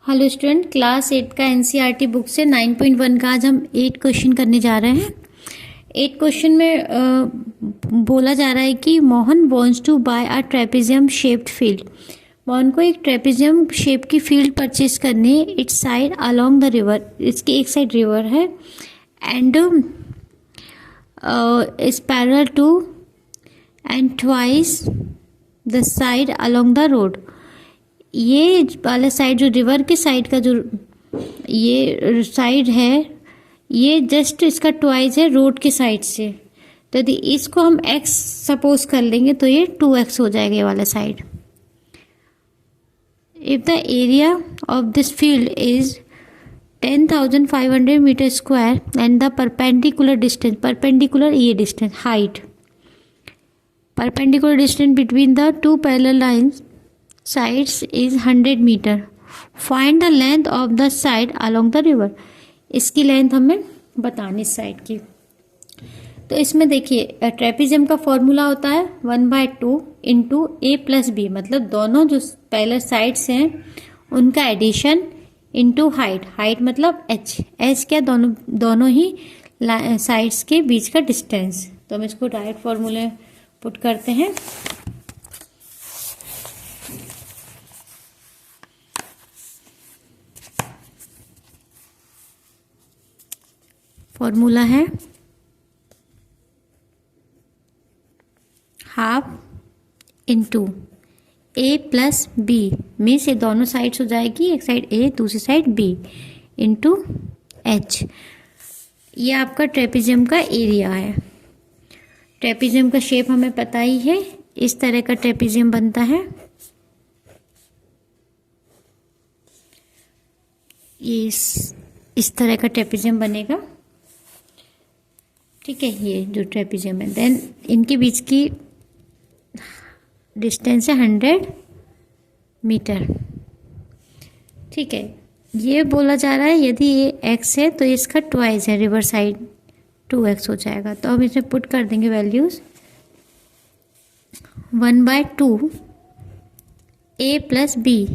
Hello student, class 8 का NCERT book से 9.1 का आज हम 8 क्वेश्चन करने जा रहे हैं। 8 क्वेश्चन में बोला जा रहा है कि Mohan wants to buy a trapezium shaped field. Mohan को एक ट्रेपेजियम शेप की फील्ड परचेज करनी है। Its side along the river, इसकी एक साइड रिवर है and is parallel to and twice the side along the road. ये वाला साइड जो रिवर के साइड का जो ये साइड है, ये जस्ट इसका ट्वाइस है रोड के साइड से। तो यदि इसको हम x सपोज कर लेंगे तो ये 2x हो जाएगा ये वाला side. If the area of this field is 10,500 meter square and the perpendicular distance, perpendicular ये distance height, perpendicular distance between the two parallel lines sides is 100 meter. Find the length of the side along the river. इसकी length हमें बतानी इस side की। तो इसमें देखिए trapezium का फॉर्मूला होता है 1/2 इंटू ए प्लस बी, मतलब दोनों जो पैरेलल साइड्स हैं उनका एडिशन इंटू हाइट। हाइट मतलब एच, एच क्या दोनों ही साइड्स के बीच का डिस्टेंस। तो हम इसको डायरेक्ट फॉर्मूले पुट करते हैं। फॉर्मूला है half into a plus B, means ये दोनों साइड्स हो जाएगी, एक साइड ए दूसरी साइड बी, इंटू एच। ये आपका ट्रेपेजियम का एरिया है। ट्रेपेजियम का शेप हमें पता ही है, इस तरह का ट्रेपेजियम बनता है। ये इस तरह का ट्रेपेजियम बनेगा, ठीक है। ये जो ट्रेपेजियम है, देन इनके बीच की डिस्टेंस है 100 मीटर, ठीक है। ये बोला जा रहा है यदि ये x है तो इसका ट्वाइस है, रिवर साइड 2x हो जाएगा। तो हम इसमें पुट कर देंगे वैल्यूज 1/2 a प्लस बी,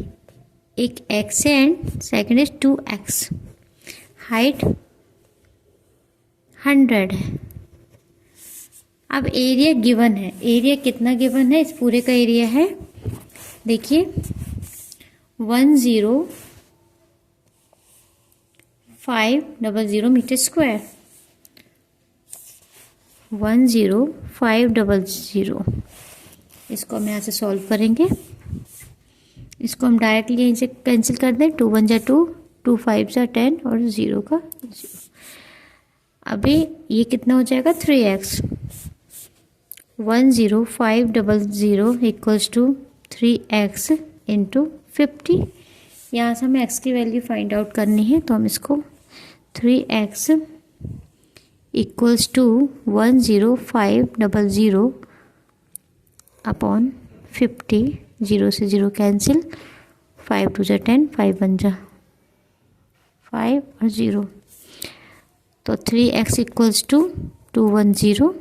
एक x है and second is 2x। Height 100 है। अब एरिया गिवन है, एरिया कितना गिवन है, इस पूरे का एरिया है देखिए 10500 मीटर स्क्वायर, 10500। इसको हम यहाँ से सॉल्व करेंगे। इसको हम डायरेक्टली यहीं से कैंसिल कर दें, 2 1 जा 2, 2 5 जा 10 और 0 का 0। अभी ये कितना हो जाएगा 3x। 10500 equals to 3x into 50। यहाँ से हमें x की वैल्यू फाइंड आउट करनी है, तो हम इसको 3x इक्वल्स टू 10500 अपॉन 50, 0 से 0 कैंसिल, 5 2 जा 10, 5 1 जा 5 और 0। तो 3x equals to 210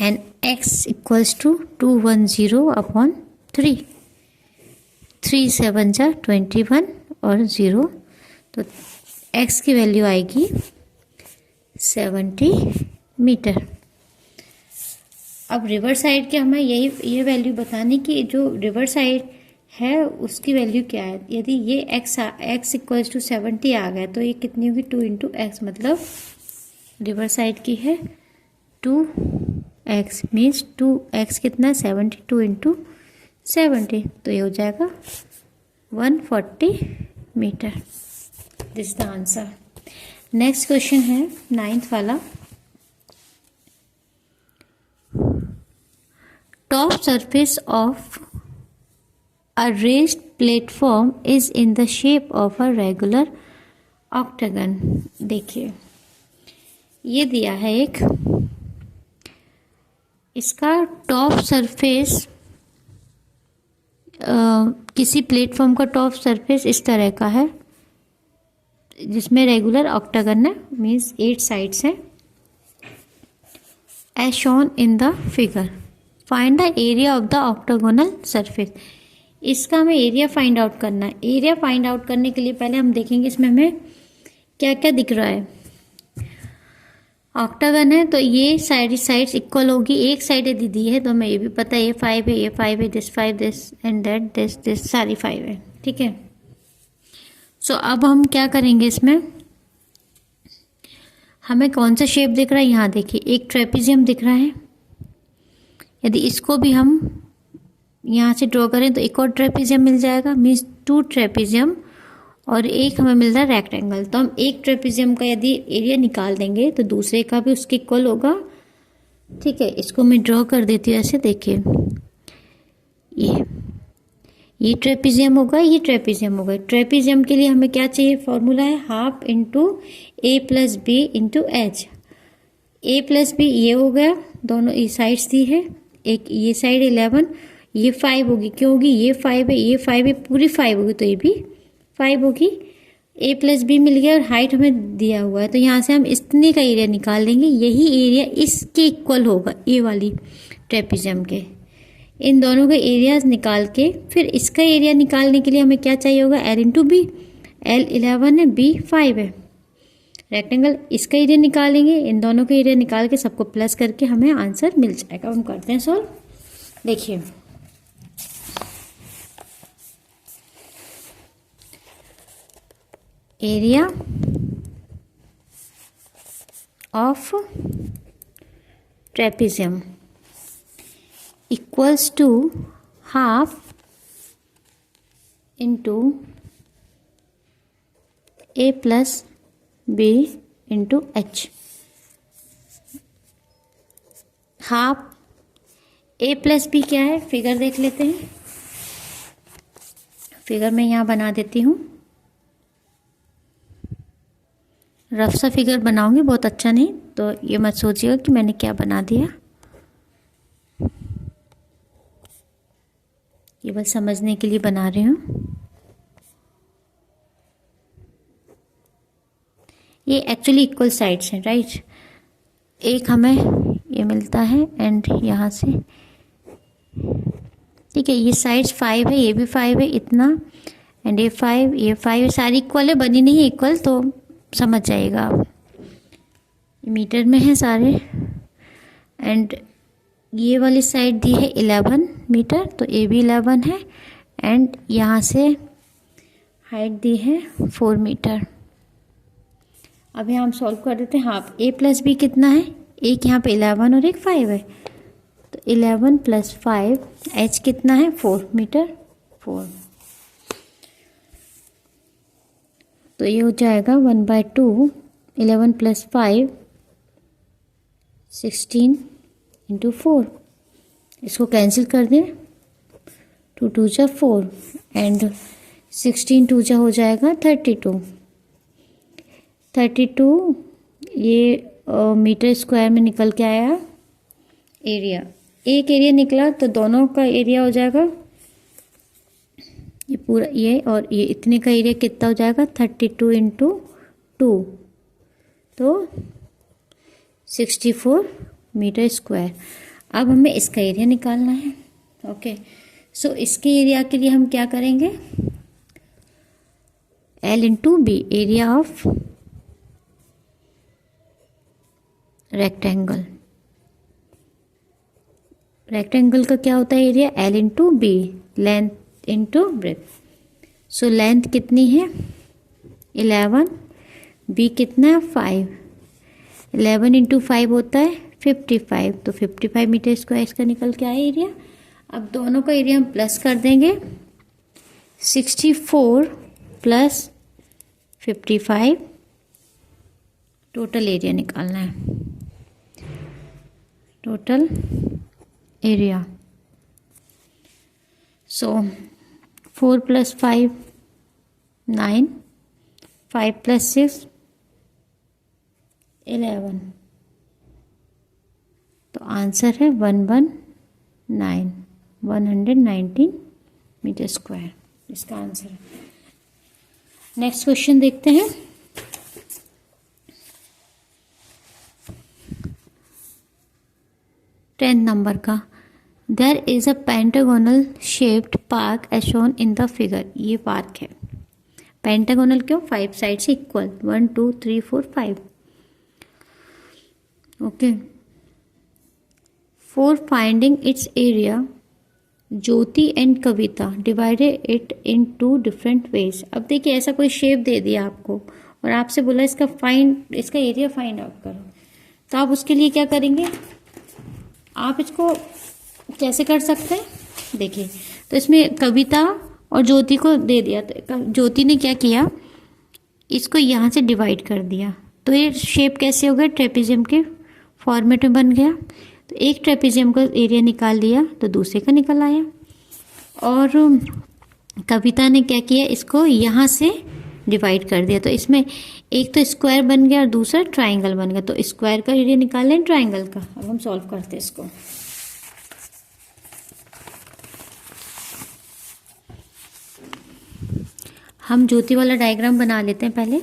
and x equals to 210 upon 3, 3 7 जा 21 और 0। तो x की वैल्यू आएगी 70 मीटर। अब रिवर साइड के हमें ये वैल्यू बतानी कि जो रिवर साइड है उसकी वैल्यू क्या है। यदि ये x इक्वल्स टू 70 आ गया तो ये कितनी होगी 2 इंटू एक्स, मतलब रिवर साइड की है 2x, मीन्स 2x कितना है 72 इंटू 70, तो ये हो जाएगा 140 meter. This is the answer. Next question है 9th वाला। Top surface of A raised platform is in the shape of a regular octagon। देखिए ये दिया है एक, इसका टॉप सरफेस किसी प्लेटफॉर्म का टॉप सरफेस इस तरह का है जिसमें रेगुलर ऑक्टागन है, मीन्स 8 साइड्स हैं as shown in the figure. Find the area of the octagonal surface. इसका हमें एरिया फाइंड आउट करना है। एरिया फाइंड आउट करने के लिए पहले हम देखेंगे इसमें हमें क्या क्या दिख रहा है। ऑक्टागन है तो ये साइड्स इक्वल होगी। एक साइड यदि दी है तो हमें ये भी पता है ये 5 है, ये 5 है, this 5, this and that, this सारी 5 है। ठीक है, सो अब हम क्या करेंगे, इसमें हमें कौन सा शेप दिख रहा है, यहाँ देखिए एक ट्रेपेजियम दिख रहा है। यदि इसको भी हम यहाँ से ड्रॉ करें तो एक और ट्रेपेजियम मिल जाएगा, मीन्स 2 ट्रेपेजियम, और एक हमें मिल रहा है रेक्टेंगल। तो हम एक ट्रेपेजियम का यदि एरिया निकाल देंगे तो दूसरे का भी उसके इक्वल होगा। ठीक है, इसको मैं ड्रॉ कर देती हूँ ऐसे, देखिए ये ट्रेपेजियम होगा, ये ट्रेपेजियम होगा। ट्रेपेजियम के लिए हमें क्या चाहिए, फॉर्मूला है half into a plus b into H. A plus B ये हो गया, दोनों ये साइड्स दी है, एक ये साइड 11, ये 5 होगी, क्यों होगी, ये 5 है, ये 5 है, पूरी 5 होगी तो ये भी 5 होगी। ए प्लस बी मिल गया और हाइट हमें दिया हुआ है, तो यहाँ से हम इतने का एरिया निकाल लेंगे। यही एरिया इसके इक्वल होगा, ए वाली ट्रेपेजियम के। इन दोनों के एरियाज निकाल के फिर इसका एरिया निकालने के लिए हमें क्या चाहिए होगा, एल इंटू बी। एल 11 है, बी 5 है, रेक्टेंगल। इसका एरिया निकालेंगे, इन दोनों का एरिया निकाल के सबको प्लस करके हमें आंसर मिल जाएगा। हम करते हैं सॉल्व। देखिए area of trapezium equals to half into a plus b into h. Half a plus b क्या है, फिगर देख लेते हैं। फिगर मैं यहाँ बना देती हूँ, रफ सा फिगर बनाऊंगी, बहुत अच्छा नहीं, तो ये मत सोचिएगा कि मैंने क्या बना दिया, ये बस समझने के लिए बना रही हूँ। ये एक्चुअली इक्वल साइड्स हैं, राइट। एक हमें ये मिलता है एंड यहाँ से, ठीक है, ये साइड्स 5 है, ये भी 5 है, इतना, एंड ये 5, ये 5, सारी इक्वल है, बनी नहीं इक्वल तो समझ जाइएगा आप। मीटर में है सारे, एंड ये वाली साइड दी है 11 मीटर, तो ये भी 11 है, एंड यहाँ से हाइट दी है 4 मीटर। अब यहाँ हम सॉल्व कर देते हैं। हाफ ए प्लस बी कितना है, एक यहाँ पे 11 और एक 5 है, तो 11 प्लस 5, एच कितना है 4 मीटर 4, तो ये हो जाएगा 1/2, 11 प्लस 5 16 इंटू 4। इसको कैंसिल कर दें, 2 2 जा 4 एंड 16 2 जा हो जाएगा 32। 32 ये मीटर स्क्वायर में निकल के आया एरिया। एक एरिया निकला तो दोनों का एरिया हो जाएगा, ये पूरा ये और ये इतने का एरिया कितना हो जाएगा, 32 इंटू 2, तो 64 मीटर स्क्वायर। अब हमें इसका एरिया निकालना है। ओके, सो इसके एरिया के लिए हम क्या करेंगे, L into b, area of rectangle. Rectangle का क्या होता है area, L into b, length into breadth. So length कितनी है 11, बी कितना है 5, 11 इंटू 5 होता है 55, तो 55 मीटर स्क्वायर इसका निकल के आया एरिया। अब दोनों का एरिया हम प्लस कर देंगे, 64 प्लस 55, टोटल एरिया निकालना है, total area. So 4 plus 5 9, 5 plus 6 11, तो आंसर है 119 मीटर स्क्वायर, इसका आंसर है। नेक्स्ट क्वेश्चन देखते हैं। टेंथ नंबर का, there is a pentagonal shaped park as shown in the figure. ये पार्क है। पेंटागोनल क्यों? 5 sides equal, 1 2 3 4 5। Okay, for finding its area Jyoti and Kavita divided it in 2 different ways. अब देखिए, ऐसा कोई शेप दे दिया आपको और आपसे बोला इसका एरिया फाइंड आउट करो, तो आप उसके लिए क्या करेंगे? आप इसको कैसे कर सकते हैं? देखिए, तो इसमें कविता और ज्योति को दे दिया, तो ज्योति ने क्या किया, इसको यहाँ से डिवाइड कर दिया, तो ये शेप कैसे हो गया? ट्रेपेजियम के फॉर्मेट में बन गया। तो एक ट्रेपेजियम का एरिया निकाल दिया तो दूसरे का निकल आया। और कविता ने क्या किया, इसको यहाँ से डिवाइड कर दिया, तो इसमें एक तो स्क्वायर बन गया और दूसरा ट्राइंगल बन गया। तो स्क्वायर का एरिया निकाल लें ट्राइंगल का। अब हम सॉल्व करते हैं इसको। हम ज्योति वाला डायग्राम बना लेते हैं पहले।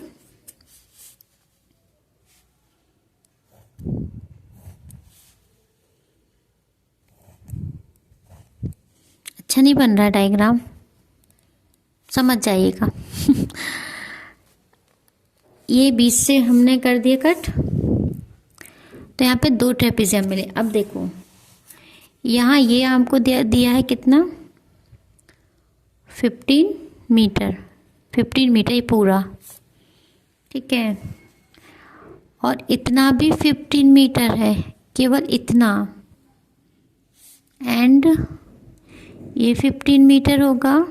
अच्छा नहीं बन रहा डायग्राम, समझ जाइएगा। ये बीच से हमने कर दिया कट, तो यहाँ पे 2 ट्रेपेजियम मिले। अब देखो, यहाँ ये हमको दिया है कितना? 15 मीटर। 15 मीटर ये पूरा, ठीक है। और इतना भी 15 मीटर है, केवल इतना। एंड ये 15 मीटर होगा,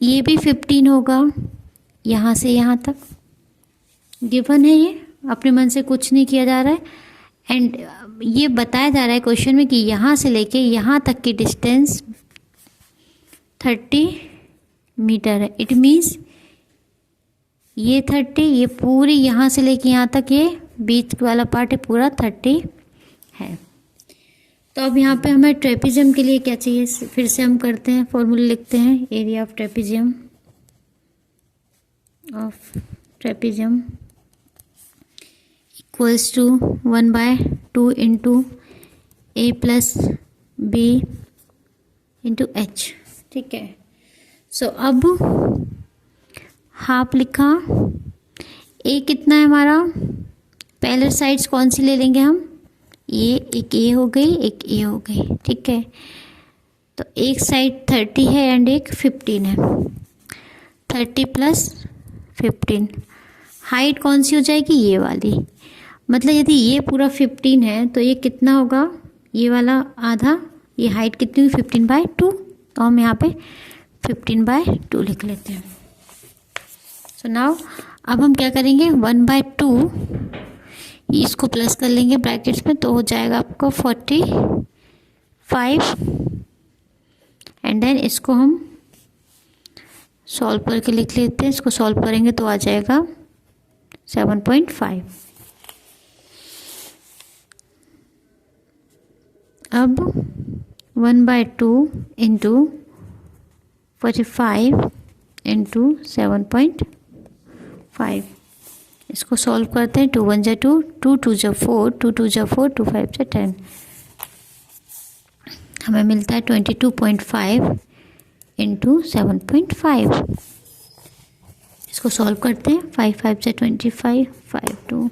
ये भी 15 होगा, यहाँ से यहाँ तक गिवन है। ये अपने मन से कुछ नहीं किया जा रहा है। एंड ये बताया जा रहा है क्वेश्चन में कि यहाँ से लेके यहाँ तक की डिस्टेंस 30 मीटर है। इट मीन्स ये 30, ये पूरी यहाँ से लेके यहाँ तक, ये बीच वाला पार्ट है पूरा 30 है। तो अब यहाँ पे हमें ट्रेपेजियम के लिए क्या चाहिए, फिर से हम करते हैं, फॉर्मूला लिखते हैं। Area of trapezium equals to 1/2 into a plus b into h, ठीक है। सो अब हाफ लिखा। ए कितना है हमारा? पहले साइड्स कौन सी ले लेंगे हम? ये एक ए हो गई, एक ए हो गई, ठीक है। तो एक साइड 30 है एंड एक 15 है। 30 प्लस 15, हाइट कौन सी हो जाएगी? ये वाली। मतलब यदि ये पूरा 15 है तो ये कितना होगा? ये वाला आधा। ये हाइट कितनी हुई? 15/2। तो हम यहाँ पे 15/2 लिख लेते हैं। सो नाउ अब हम क्या करेंगे? 1/2 इसको प्लस कर लेंगे ब्रैकेट्स में, तो हो जाएगा आपको 45। एंड देन इसको हम सॉल्व करके लिख लेते हैं। इसको सॉल्व करेंगे तो आ जाएगा 7.5। अब 1/2 इंटू 45 इंटू 7.5, इसको सॉल्व करते हैं। 2 1 जा 2, 2 2 जा 4, 2 2 जा 4, 2 5 जा 10, हमें मिलता है 22.5 इंटू 7.5। इसको सॉल्व करते हैं। 5 5 जा 25, 5 2,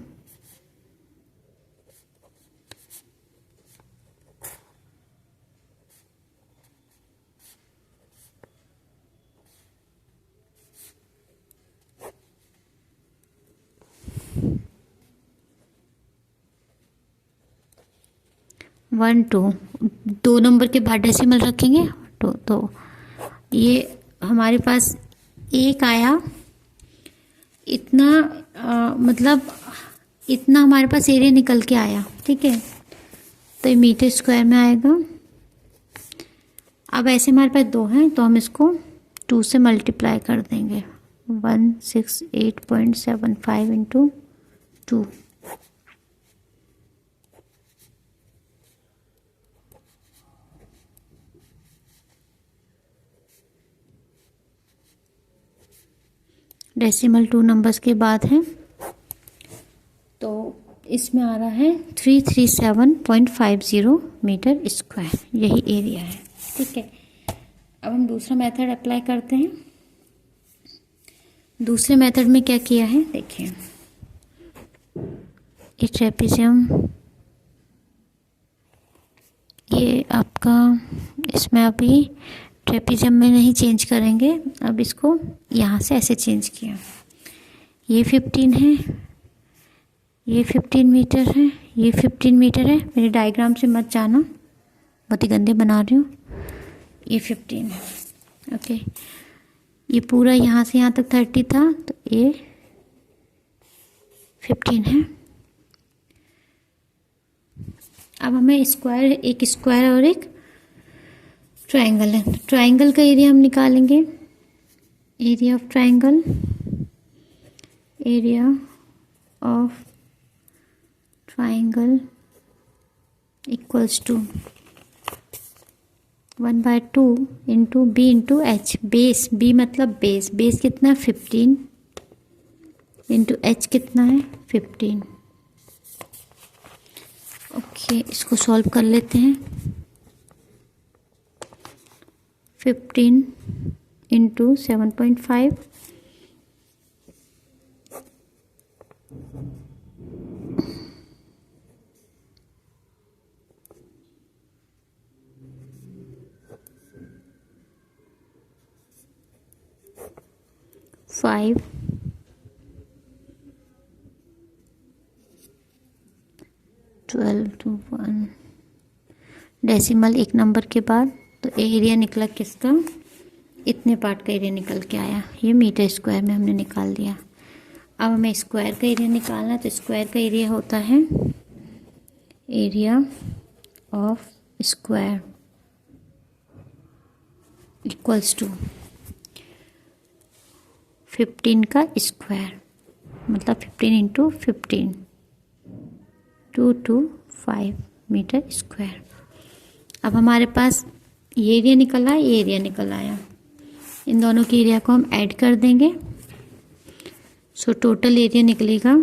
वन टू, 2 नंबर के बाद डेसिमल रखेंगे तो ये हमारे पास एक आया। इतना मतलब इतना हमारे पास एरिया निकल के आया, ठीक है। तो ये मीटर स्क्वायर में आएगा। अब ऐसे हमारे पास 2 हैं तो हम इसको 2 से मल्टीप्लाई कर देंगे। 168.75 इंटू 2, डेसिमल 2 नंबर्स के बाद है। तो इसमें आ रहा है 337.50 मीटर स्क्वायर, यही एरिया है। ठीक है, अब हम दूसरा मेथड अप्लाई करते हैं। दूसरे मेथड में क्या किया है देखिए, ये ट्रेपेजियम, ये आपका, इसमें अभी ट्रेपेजियम में नहीं चेंज करेंगे, अब इसको यहाँ से ऐसे चेंज किया। ये 15 है, ये 15 मीटर है, ये 15 मीटर है। मेरे डायग्राम से मत जाना, बहुत ही गंदे बना रही हूँ। ये 15 है, ओके। ये पूरा यहाँ से यहाँ तक 30 था, तो ये 15 है। अब हमें स्क्वायर, एक स्क्वायर और एक ट्रायंगल है। ट्रायंगल का एरिया हम निकालेंगे। Area of triangle, area of triangle equals to 1/2 into b into h. Base, b मतलब बेस, बेस कितना है 15 इंटू एच कितना है 15। ओके, इसको सॉल्व कर लेते हैं। 15 इंटू 7.5, फाइव 12 to 1 डेसिमल एक नंबर के बाद, तो एरिया निकला किसका, इतने पार्ट का एरिया निकल के आया। ये मीटर स्क्वायर में हमने निकाल दिया। अब हमें स्क्वायर का एरिया निकालना है, तो स्क्वायर का एरिया होता है area of square equals to 15 का स्क्वायर, मतलब 15 इंटू 15, 225 मीटर स्क्वायर। अब हमारे पास ये एरिया निकल आया, ये एरिया निकल आया। इन दोनों के एरिया को हम ऐड कर देंगे, सो टोटल एरिया निकलेगा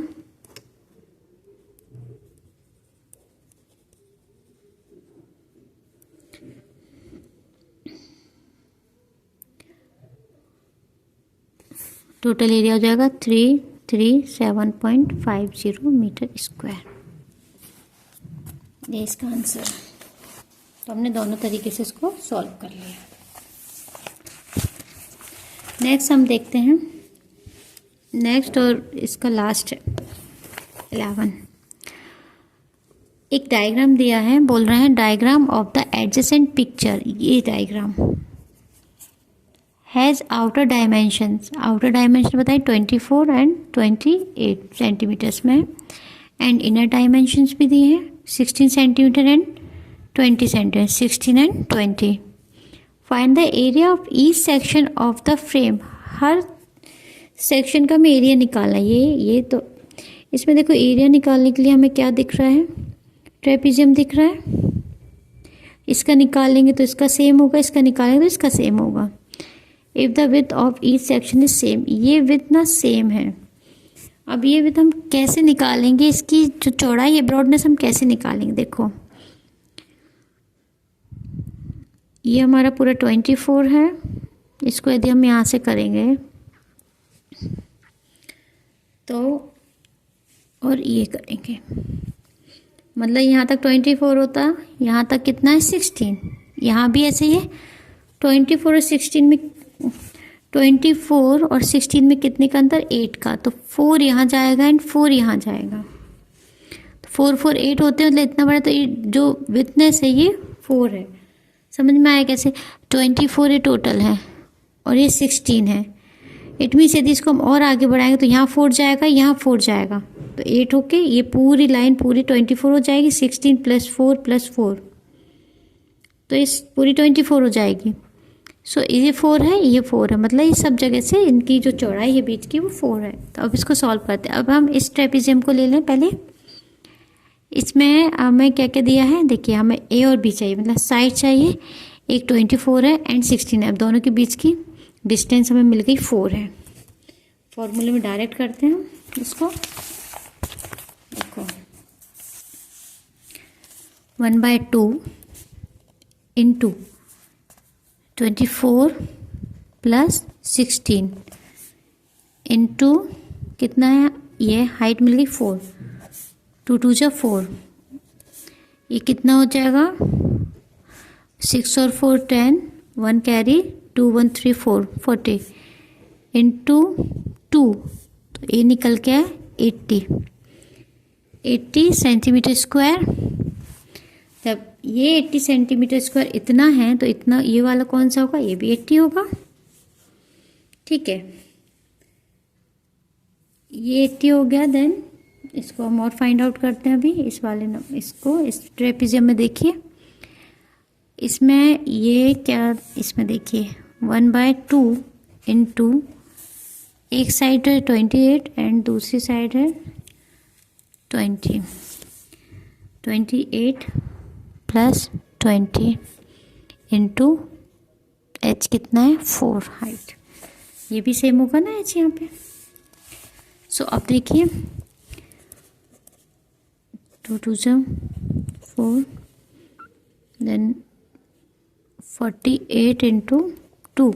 टोटल एरिया हो जाएगा 337.50 मीटर स्क्वायर। ये इसका आंसर। तो हमने दोनों तरीके से इसको सॉल्व कर लिया। नेक्स्ट हम देखते हैं, नेक्स्ट और इसका लास्ट 11। एक डायग्राम दिया है, बोल रहे हैं diagram of the adjacent picture. ये diagram has outer dimensions, outer dimension बताइए 24 एंड 28 सेंटीमीटर्स में, एंड इनर डायमेंशंस भी दिए हैं 16 centimeter and 20 centimeter, 16 and 20। Find the area of each section of the frame. हर सेक्शन का हमें एरिया निकालना है। ये तो इसमें देखो, एरिया निकालने के लिए हमें क्या दिख रहा है, ट्रेपेजियम दिख रहा है। इसका निकालेंगे तो इसका सेम होगा, इसका निकालेंगे तो इसका सेम होगा। If the width of each section is same, ये विड्थ ना सेम है। अब ये विड्थ हम कैसे निकालेंगे, इसकी जो चौड़ाई है, ब्रॉडनेस हम कैसे निकालेंगे, देखो ये हमारा पूरा 24 है। इसको यदि हम यहाँ से करेंगे तो, और ये करेंगे, मतलब यहाँ तक 24 होता, यहाँ तक कितना है 16, यहाँ भी ऐसे ही है। 24 और 16 में, 24 और 16 में कितने का अंतर, 8 का, तो 4 यहाँ जाएगा एंड 4 यहाँ जाएगा, तो 4 4 8 होते हैं, मतलब इतना बड़ा। तो ये जो विथनेस है ये 4 है। समझ में आया कैसे, 24 ये टोटल है और ये 16 है। इट मीन्स यदि इसको हम और आगे बढ़ाएंगे तो यहाँ 4 जाएगा, यहाँ 4 जाएगा, तो 8 होके ये पूरी लाइन पूरी 24 हो जाएगी। 16 + 4 + 4, तो इस पूरी 24 हो जाएगी। सो ये 4 है, ये 4 है, मतलब ये सब जगह से इनकी जो चौड़ाई है बीच की वो 4 है। तो अब इसको सॉल्व करते हैं। अब हम इस ट्रेपेजियम को ले लें पहले। इसमें हमें क्या क्या दिया है, देखिए हमें ए और बी चाहिए, मतलब साइड चाहिए। एक 24 है एंड 16 है। अब दोनों के बीच की डिस्टेंस हमें मिल गई 4 है। फॉर्मूले में डायरेक्ट करते हैं इसको। देखो 1/2 इंटू 24 प्लस 16 इंटू कितना है, ये हाइट मिल गई 4, 2 2 जा 4, ये कितना हो जाएगा 6 और 4 10, 1 कैरी 2 1 3 4 40 इंटू 2, तो ये निकल के है 80 सेंटीमीटर स्क्वायर। जब ये 80 सेंटीमीटर स्क्वायर इतना है तो इतना ये वाला कौन सा होगा, ये भी 80 होगा। ठीक है, ये 80 हो गया। देन इसको हम और फाइंड आउट करते हैं अभी इस वाले इसको, इस ट्रेपेजियम में देखिए, इसमें ये क्या, इसमें देखिए 1/2 इंटू एक साइड है 28 एंड दूसरी साइड है 28 प्लस 20 इंटू एच कितना है 4 हाइट, ये भी सेम होगा ना एच यहाँ पे। सो अब देखिए 2 2 जा 4, देन 48 इंटू 2,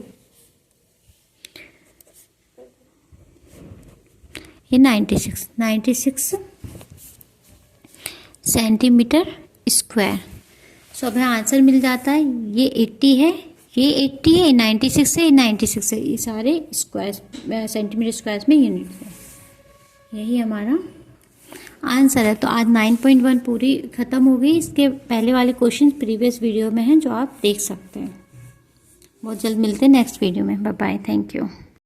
ये 96 सेंटीमीटर स्क्वायर। सो अब यहाँ आंसर मिल जाता है, ये 80 है, ये 80 है, 96 है, ये 96 है, ये सारे स्क्वायर सेंटीमीटर स्क्वायर में यूनिट है। यही हमारा आंसर है। तो आज 9.1 पूरी ख़त्म हो गई। इसके पहले वाले क्वेश्चन प्रीवियस वीडियो में हैं जो आप देख सकते हैं। बहुत जल्द मिलते हैं नेक्स्ट वीडियो में। Bye bye, thank you.